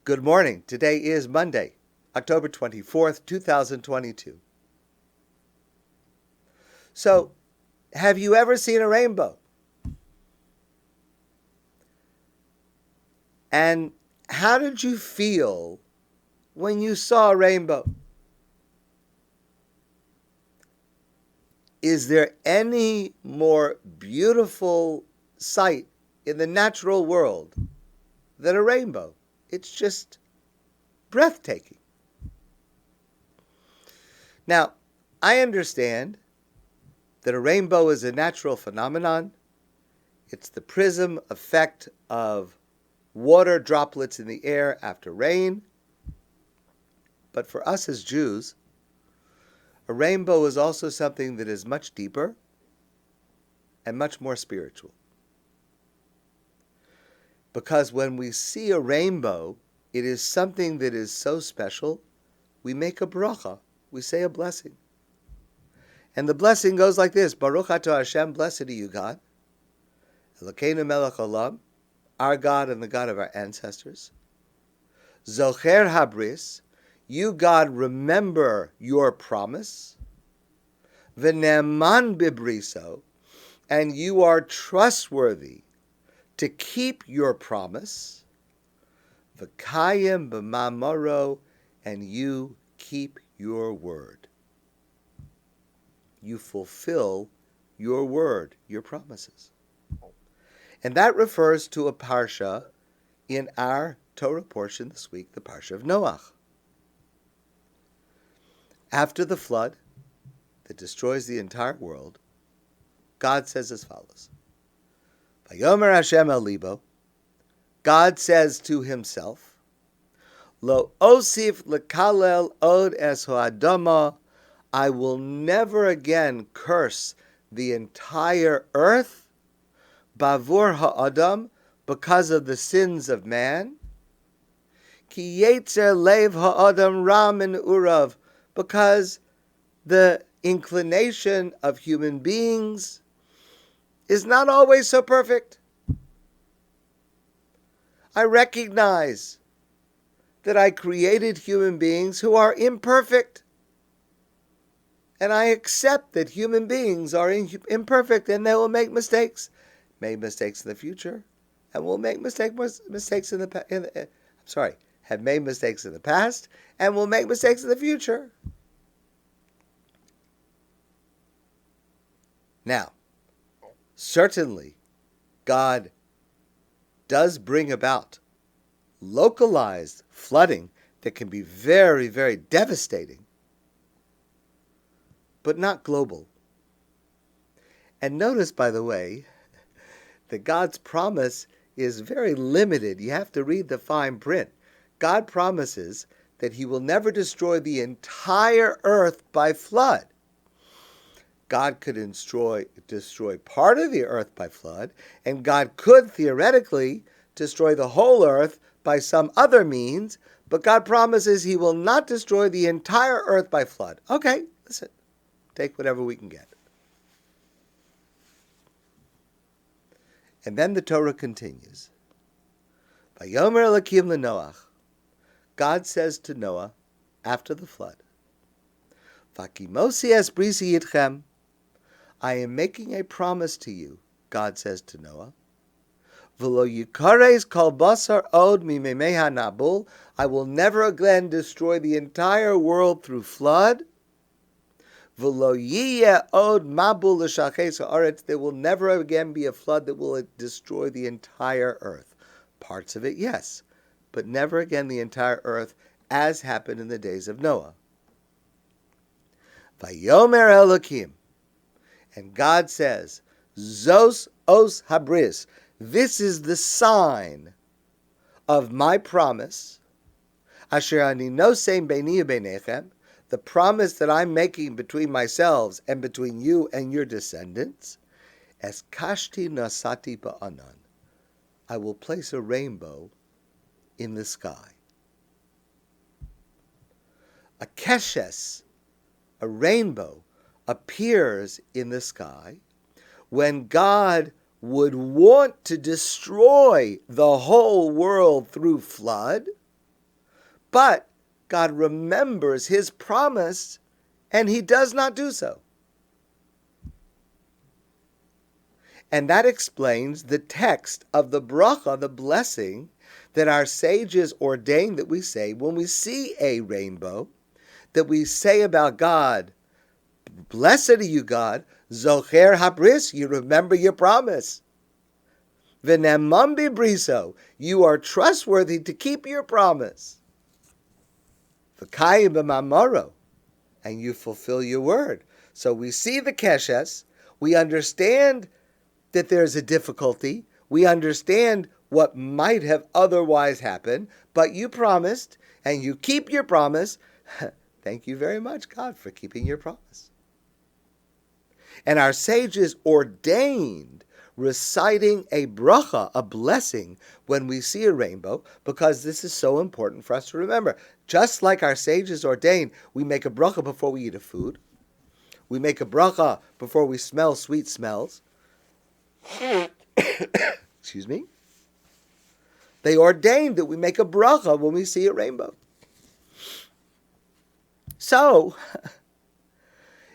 Good morning. Today is Monday, October 24th, 2022. So, have you ever seen a rainbow? And how did you feel when you saw a rainbow? Is there any more beautiful sight in the natural world than a rainbow? It's just breathtaking. Now, I understand that a rainbow is a natural phenomenon. It's the prism effect of water droplets in the air after rain. But for us as Jews, a rainbow is also something that is much deeper and much more spiritual. Because when we see a rainbow, it is something that is so special, we make a Brachah, we say a blessing. And the blessing goes like this: Baruch atah Hashem, blessed are you, God, Elokeinu melech olam, our God and the God of our ancestors. Zocher habris, you, God, remember your promise. V'ne'eman bibriso, and you are trustworthy to keep your promise. V'kayim b'mamaro, and you keep your word. You fulfill your word, your promises. And that refers to a Parsha in our Torah portion this week, the Parsha of Noach. After the flood that destroys the entire world, God says as follows: Vayomer Hashem el libo, God says to himself, Lo osif lekalel od es ho'adama, I will never again curse the entire earth, bavur ha'adam, because of the sins of man. Ki yetzer lev ha'adam ra min urav, because the inclination of human beings is not always so perfect. I recognize that I created human beings who are imperfect. And I accept that human beings are imperfect and they will make mistakes. Made mistakes in the future, and will make mistakes in the have made mistakes in the past, and will make mistakes in the future. Now, certainly, God does bring about localized flooding that can be very, very devastating, but not global. And notice, by the way, that God's promise is very limited. You have to read the fine print. God promises that he will never destroy the entire earth by flood. God could destroy part of the earth by flood, and God could theoretically destroy the whole earth by some other means, but God promises he will not destroy the entire earth by flood. Okay, listen, take whatever we can get. And then the Torah continues. Vayomer Elokim leNoach, God says to Noah after the flood, Vakimosi es brisi yitchem, I am making a promise to you, God says to Noah. V'lo yikares kol basar od mimei hanabul, I will never again destroy the entire world through flood. V'lo yiyeh od mabul l'shaches haaretz, there will never again be a flood that will destroy the entire earth. Parts of it, yes, but never again the entire earth, as happened in the days of Noah. Vayomer Elokim, and God says, Zos os habris, this is the sign of my promise, asher ani nosem beini u'beinechem, the promise that I'm making between myself and between you and your descendants, as kashti nasati ba'anan, I will place a rainbow in the sky. A keshes, a rainbow, appears in the sky when God would want to destroy the whole world through flood, But God remembers his promise, and he does not do so. And that explains the text of the Brachah, the blessing, that our sages ordain that we say when we see a rainbow, that we say about God, blessed are you, God, Zocher habris, you remember your promise. V'nemam bibriso, you are trustworthy to keep your promise. V'kayim b'mamaro, and you fulfill your word. So we see the keshes, we understand that there's a difficulty, we understand what might have otherwise happened, but you promised, and you keep your promise. Thank you very much, God, for keeping your promise. And our sages ordained reciting a bracha, a blessing, when we see a rainbow, because this is so important for us to remember. Just like our sages ordained, we make a bracha before we eat a food. We make a bracha before we smell sweet smells. Excuse me. They ordained that we make a bracha when we see a rainbow. So,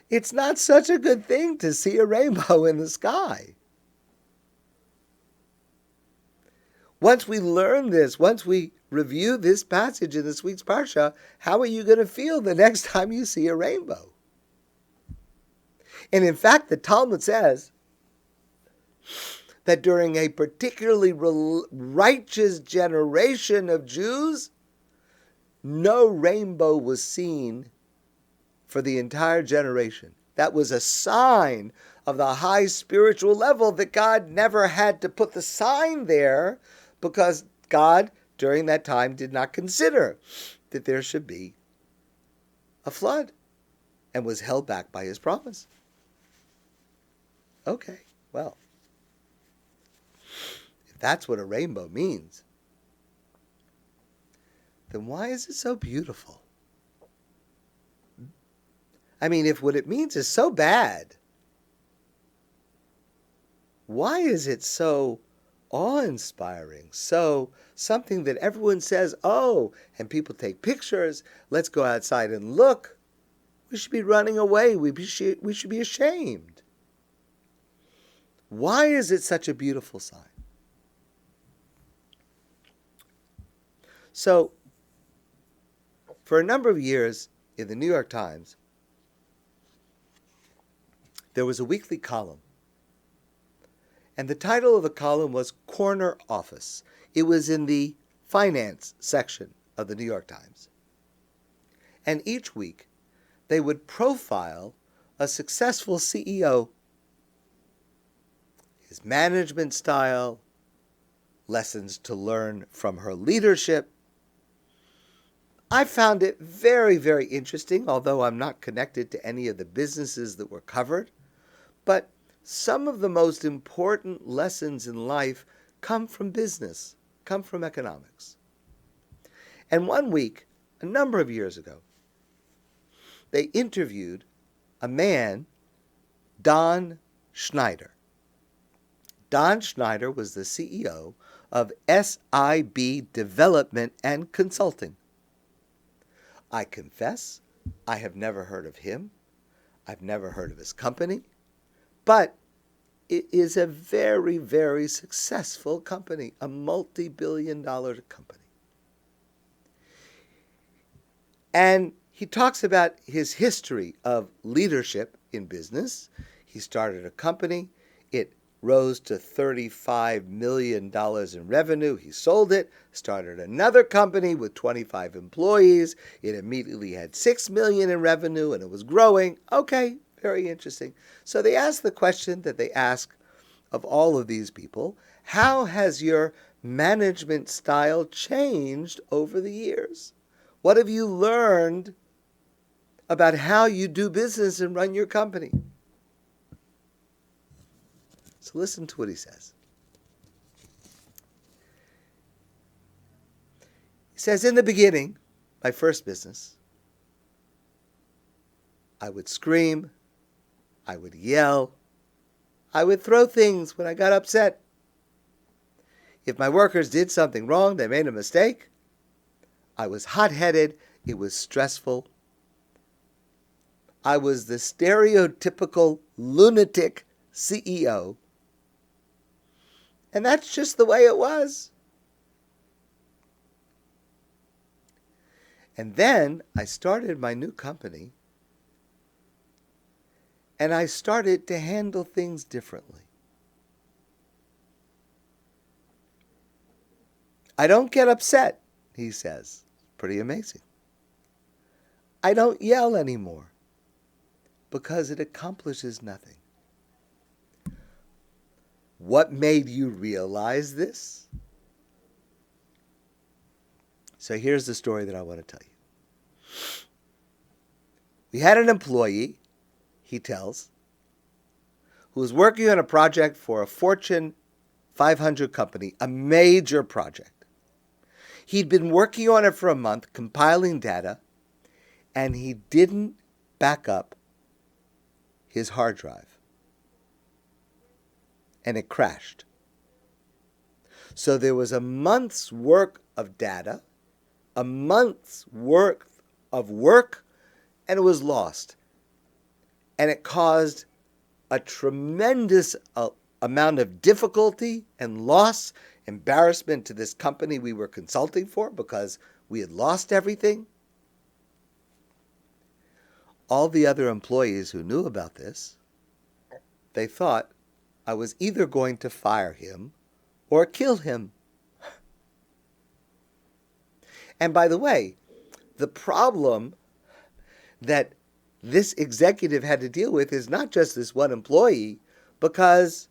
it's not such a good thing to see a rainbow in the sky. Once we learn this, once we review this passage in this week's Parsha, how are you going to feel the next time you see a rainbow? And in fact, the Talmud says that during a particularly righteous generation of Jews, no rainbow was seen for the entire generation. That was a sign of the high spiritual level that God never had to put the sign there, because God, during that time, did not consider that there should be a flood and was held back by his promise. Okay, well, if that's what a rainbow means, then why is it so beautiful? I mean, if what it means is so bad, why is it so awe-inspiring, so something that everyone says, oh, and people take pictures, let's go outside and look? We should be running away. We should be ashamed. Why is it such a beautiful sign? So, for a number of years in the New York Times, there was a weekly column. And the title of the column was Corner Office. It was in the finance section of the New York Times. And each week, they would profile a successful CEO, his management style, lessons to learn from her leadership. I found it very, very interesting, although I'm not connected to any of the businesses that were covered. But some of the most important lessons in life come from business, come from economics. And one week, a number of years ago, they interviewed a man, Dan Schneider. Dan Schneider was the CEO of SIB Development and Consulting. I confess, I have never heard of him. I've never heard of his company. But it is a very, very successful company, a multi-billion-dollar company. And he talks about his history of leadership in business. He started a company. It rose to $35 million in revenue. He sold it, started another company with 25 employees. It immediately had $6 million in revenue, and it was growing. Okay, very interesting. So they asked the question that they ask of all of these people: how has your management style changed over the years? What have you learned about how you do business and run your company? So listen to what he says. He says, in the beginning, my first business, I would scream, I would yell, I would throw things when I got upset. If my workers did something wrong, they made a mistake, I was hot-headed. It was stressful. I was the stereotypical lunatic CEO. And that's just the way it was. And then I started my new company, and I started to handle things differently. I don't get upset, he says. Pretty amazing. I don't yell anymore because it accomplishes nothing. What made you realize this? So here's the story that I want to tell you. We had an employee, he tells, who was working on a project for a Fortune 500 company, a major project. He'd been working on it for a month, compiling data, and he didn't back up his hard drive. And it crashed. So there was a month's work of data, a month's worth of work, and it was lost. And it caused a tremendous amount of difficulty and loss, embarrassment to this company we were consulting for because we had lost everything. All the other employees who knew about this, they thought I was either going to fire him or kill him. And by the way, the problem that this executive had to deal with is not just this one employee, because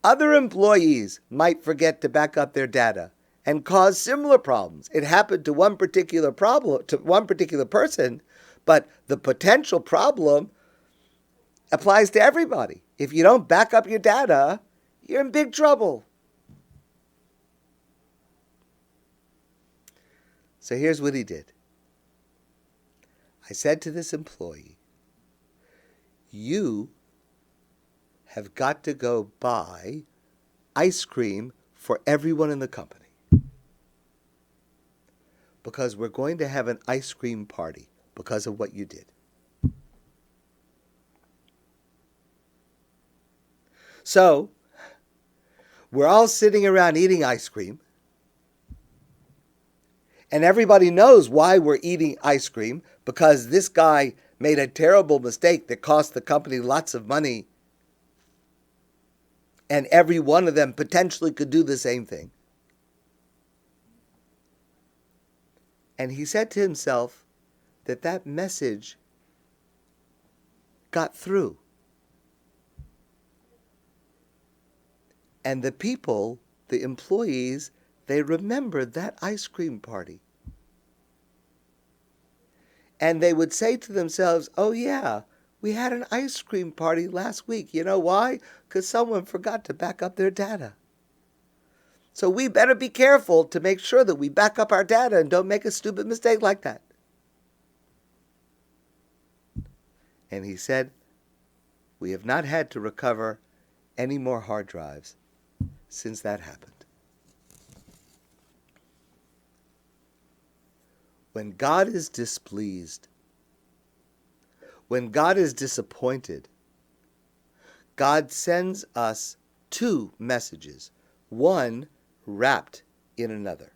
other employees might forget to back up their data and cause similar problems. It happened to one particular person, but the potential problem applies to everybody. If you don't back up your data, you're in big trouble. So here's what he did. I said to this employee, you have got to go buy ice cream for everyone in the company, because we're going to have an ice cream party because of what you did. So, we're all sitting around eating ice cream, and everybody knows why we're eating ice cream, because this guy made a terrible mistake that cost the company lots of money, and every one of them potentially could do the same thing. And he said to himself that that message got through. And the people, the employees, they remembered that ice cream party. And they would say to themselves, oh yeah, we had an ice cream party last week. You know why? Because someone forgot to back up their data. So we better be careful to make sure that we back up our data and don't make a stupid mistake like that. And he said, we have not had to recover any more hard drives since that happened. When God is displeased, when God is disappointed, God sends us two messages, one wrapped in another.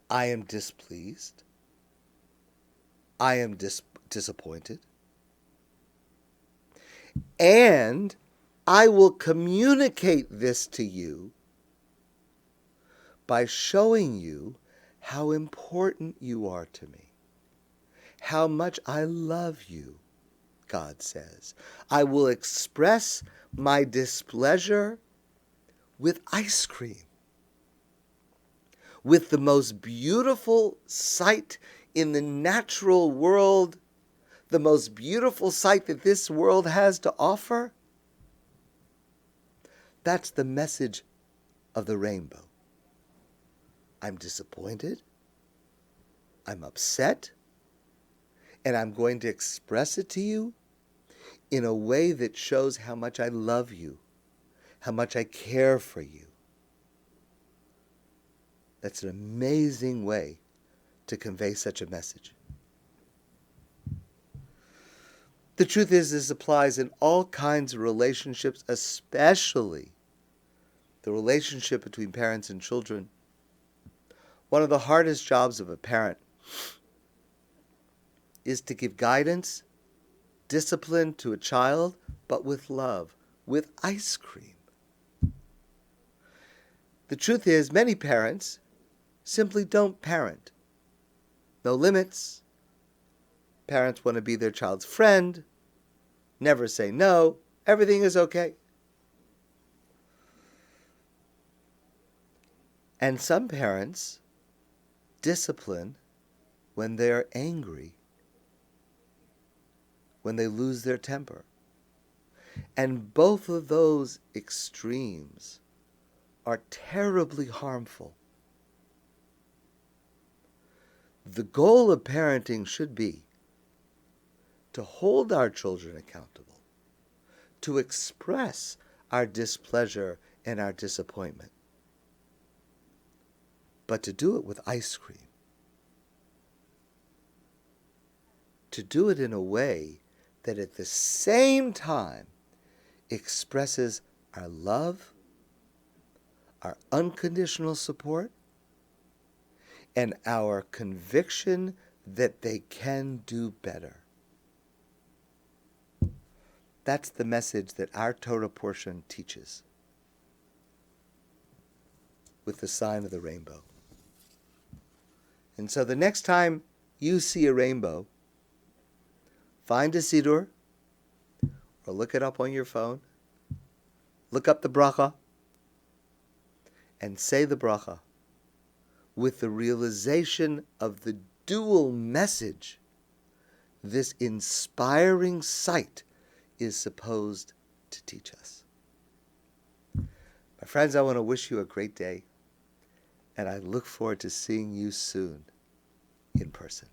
I am displeased. I am disappointed. And I will communicate this to you by showing you how important you are to me, how much I love you, God says. I will express my displeasure with ice cream, with the most beautiful sight in the natural world, the most beautiful sight that this world has to offer. That's the message of the rainbow. I'm disappointed, I'm upset, and I'm going to express it to you in a way that shows how much I love you, how much I care for you. That's an amazing way to convey such a message. The truth is, this applies in all kinds of relationships, especially the relationship between parents and children. One of the hardest jobs of a parent is to give guidance, discipline to a child, but with love, with ice cream. The truth is, many parents simply don't parent. No limits. Parents want to be their child's friend, never say no, everything is okay. And some parents discipline when they're angry, when they lose their temper. And both of those extremes are terribly harmful. The goal of parenting should be to hold our children accountable, to express our displeasure and our disappointment, but to do it with ice cream. To do it in a way that at the same time expresses our love, our unconditional support, and our conviction that they can do better. That's the message that our Torah portion teaches with the sign of the rainbow. And so the next time you see a rainbow, find a siddur, or look it up on your phone, look up the Brachah, and say the Brachah with the realization of the dual message this inspiring sight is supposed to teach us. My friends, I want to wish you a great day, and I look forward to seeing you soon in person.